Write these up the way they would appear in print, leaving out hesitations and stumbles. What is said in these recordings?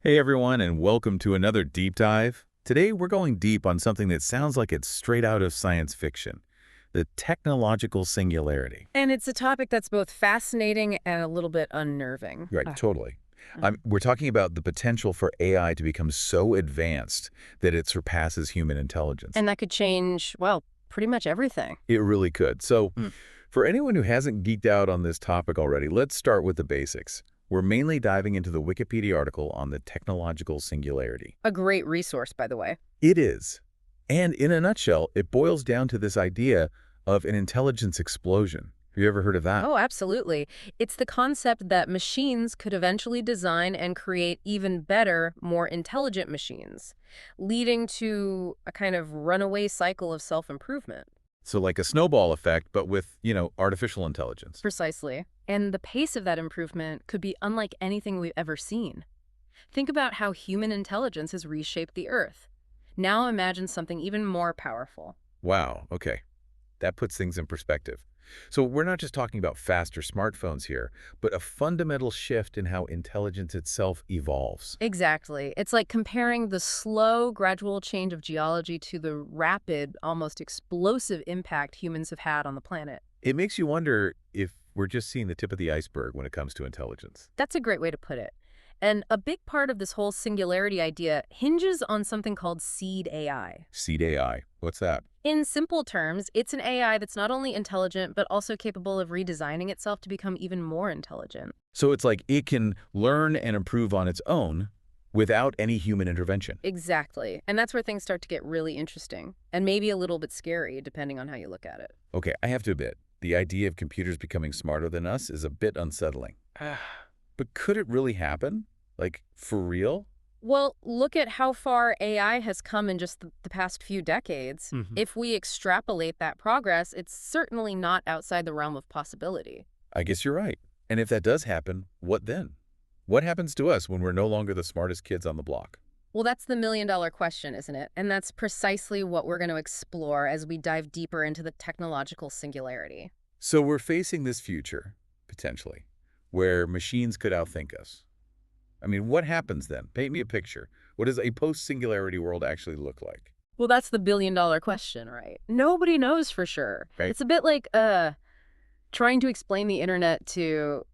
Hey everyone, and welcome to another deep dive. Today we're going deep on something that sounds like it's straight out of science fiction, the technological singularity. And it's a topic that's both fascinating and a little bit unnerving. Right, totally. Mm. We're talking about the potential for AI to become so advanced that it surpasses human intelligence. And that could change, well, pretty much everything. It really could. So, Mm. for anyone who hasn't geeked out on this topic already, let's start with the basics. We're mainly diving into the Wikipedia article on the technological singularity. A great resource, by the way. It is. And in a nutshell, it boils down to this idea of an intelligence explosion. Have you ever heard of that? Oh, absolutely. It's the concept that machines could eventually design and create even better, more intelligent machines, leading to a kind of runaway cycle of self-improvement. So like a snowball effect, but with, artificial intelligence. Precisely. And the pace of that improvement could be unlike anything we've ever seen. Think about how human intelligence has reshaped the Earth. Now imagine something even more powerful. Wow, okay. That puts things in perspective. So we're not just talking about faster smartphones here, but a fundamental shift in how intelligence itself evolves. Exactly. It's like comparing the slow, gradual change of geology to the rapid, almost explosive impact humans have had on the planet. It makes you wonder if we're just seeing the tip of the iceberg when it comes to intelligence. That's a great way to put it. And a big part of this whole singularity idea hinges on something called seed AI. Seed AI, what's that? In simple terms, it's an AI that's not only intelligent, but also capable of redesigning itself to become even more intelligent. So it's like it can learn and improve on its own without any human intervention. Exactly. And that's where things start to get really interesting, and maybe a little bit scary, depending on how you look at it. Okay, I have to admit, the idea of computers becoming smarter than us is a bit unsettling. But could it really happen? Like, for real? Well, look at how far AI has come in just the past few decades. Hmm. If we extrapolate that progress, it's certainly not outside the realm of possibility. I guess you're right. And if that does happen, what then? What happens to us when we're no longer the smartest kids on the block? Well, that's the million-dollar question, isn't it? And that's precisely what we're going to explore as we dive deeper into the technological singularity. So we're facing this future, potentially, where machines could outthink us. I mean, what happens then? Paint me a picture. What does a post-singularity world actually look like? Well, that's the billion-dollar question, right? Nobody knows for sure. Right? It's a bit like trying to explain the internet to,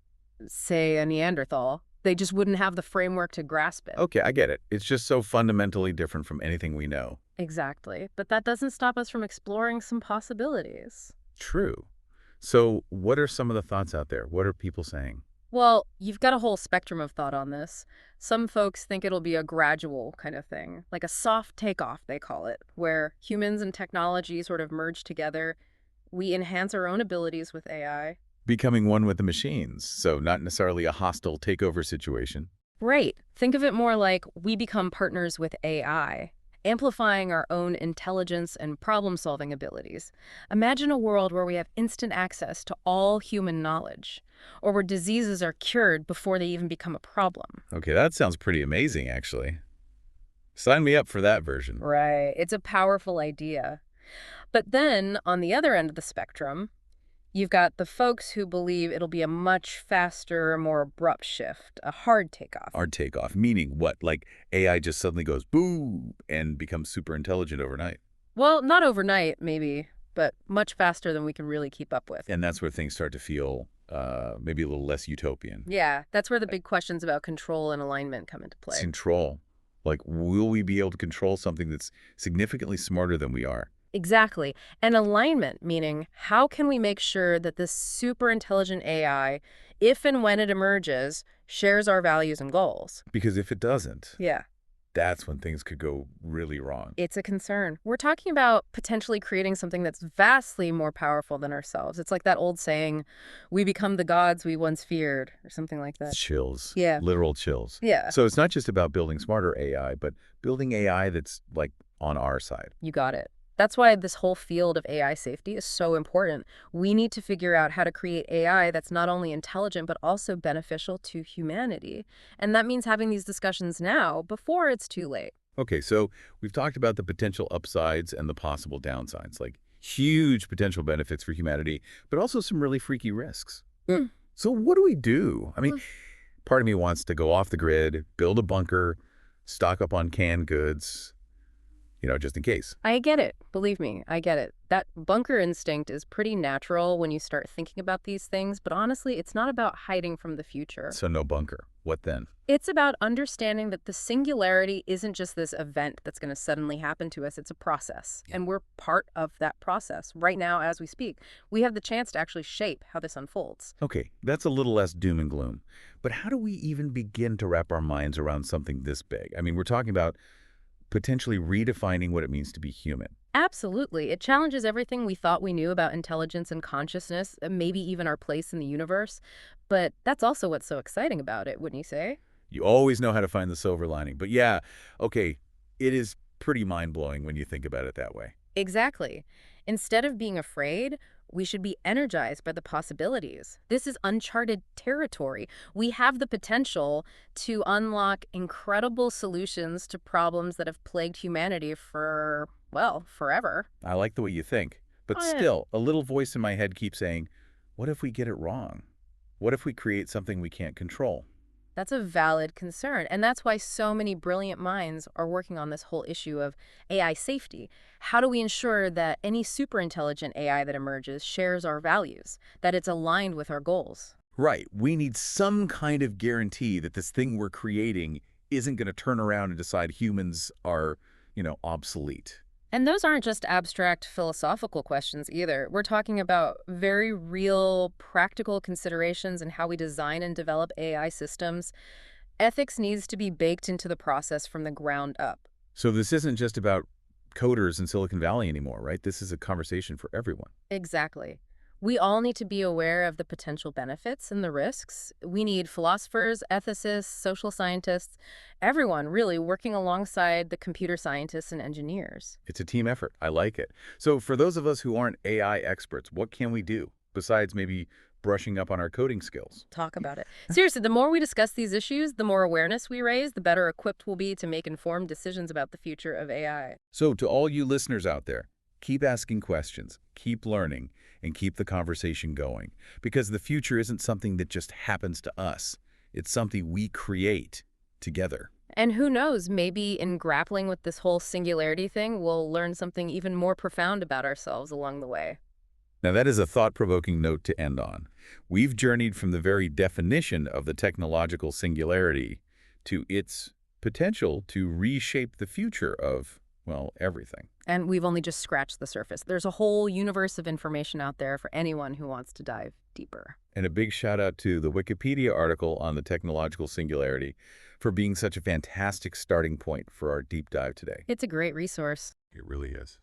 say, a Neanderthal. They just wouldn't have the framework to grasp it. Okay, I get it. It's just so fundamentally different from anything we know. Exactly. But that doesn't stop us from exploring some possibilities. True. So what are some of the thoughts out there? What are people saying? Well, you've got a whole spectrum of thought on this. Some folks think it'll be a gradual kind of thing, like a soft takeoff, they call it, where humans and technology sort of merge together. We enhance our own abilities with AI. Becoming one with the machines, so not necessarily a hostile takeover situation. Right. Think of it more like we become partners with AI, amplifying our own intelligence and problem-solving abilities. Imagine a world where we have instant access to all human knowledge, or where diseases are cured before they even become a problem. Okay, that sounds pretty amazing, actually. Sign me up for that version. Right. It's a powerful idea. But then, on the other end of the spectrum, you've got the folks who believe it'll be a much faster, more abrupt shift, a hard takeoff. Our takeoff, meaning what? Like AI just suddenly goes boom and becomes super intelligent overnight. Well, not overnight, maybe, but much faster than we can really keep up with. And that's where things start to feel maybe a little less utopian. Yeah, that's where the big questions about control and alignment come into play. Control. Like, will we be able to control something that's significantly smarter than we are? Exactly. And alignment, meaning how can we make sure that this super intelligent AI, if and when it emerges, shares our values and goals? Because if it doesn't, Yeah. that's when things could go really wrong. It's a concern. We're talking about potentially creating something that's vastly more powerful than ourselves. It's like that old saying, we become the gods we once feared, or something like that. Chills. Yeah. Literal chills. Yeah, So it's not just about building smarter AI, but building AI that's like on our side. you got it. That's why this whole field of AI safety is so important. We need to figure out how to create AI that's not only intelligent, but also beneficial to humanity. And that means having these discussions now, before it's too late. Okay, so we've talked about the potential upsides and the possible downsides, like huge potential benefits for humanity, but also some really freaky risks. Mm. So what do we do? I mean, Part of me wants to go off the grid, build a bunker, stock up on canned goods, just in case. I get it. Believe me, I get it. That bunker instinct is pretty natural when you start thinking about these things, but honestly, it's not about hiding from the future. So no bunker. What then? It's about understanding that the singularity isn't just this event that's going to suddenly happen to us. It's a process, and we're part of that process. Right now, as we speak, we have the chance to actually shape how this unfolds. Okay, that's a little less doom and gloom. But how do we even begin to wrap our minds around something this big? I mean, we're talking about potentially redefining what it means to be human. Absolutely. It challenges everything we thought we knew about intelligence and consciousness, maybe even our place in the universe. But that's also what's so exciting about it, wouldn't you say? You always know how to find the silver lining. But yeah, okay, it is pretty mind-blowing when you think about it that way. Exactly. Instead of being afraid, we should be energized by the possibilities. This is uncharted territory. We have the potential to unlock incredible solutions to problems that have plagued humanity for, well, forever. I like the way you think. But Oh, yeah. still, a little voice in my head keeps saying, what if we get it wrong? What if we create something we can't control? That's a valid concern. And that's why so many brilliant minds are working on this whole issue of AI safety. How do we ensure that any superintelligent AI that emerges shares our values, that it's aligned with our goals? Right. We need some kind of guarantee that this thing we're creating isn't going to turn around and decide humans are, obsolete. And those aren't just abstract philosophical questions either. We're talking about very real, practical considerations in how we design and develop AI systems. Ethics needs to be baked into the process from the ground up. So this isn't just about coders in Silicon Valley anymore, right? This is a conversation for everyone. Exactly. We all need to be aware of the potential benefits and the risks. We need philosophers, ethicists, social scientists, everyone really working alongside the computer scientists and engineers. It's a team effort. I like it. So for those of us who aren't AI experts, what can we do besides maybe brushing up on our coding skills? Talk about it. Seriously, the more we discuss these issues, the more awareness we raise, the better equipped we'll be to make informed decisions about the future of AI. So to all you listeners out there, keep asking questions, keep learning, and keep the conversation going. Because the future isn't something that just happens to us. It's something we create together. And who knows, maybe in grappling with this whole singularity thing, we'll learn something even more profound about ourselves along the way. Now that is a thought-provoking note to end on. We've journeyed from the very definition of the technological singularity to its potential to reshape the future of, well, everything. And we've only just scratched the surface. There's a whole universe of information out there for anyone who wants to dive deeper. And a big shout out to the Wikipedia article on the technological singularity for being such a fantastic starting point for our deep dive today. It's a great resource. It really is.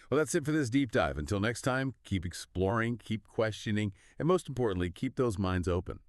Well, that's it for this deep dive. Until next time, keep exploring, keep questioning, and most importantly, keep those minds open.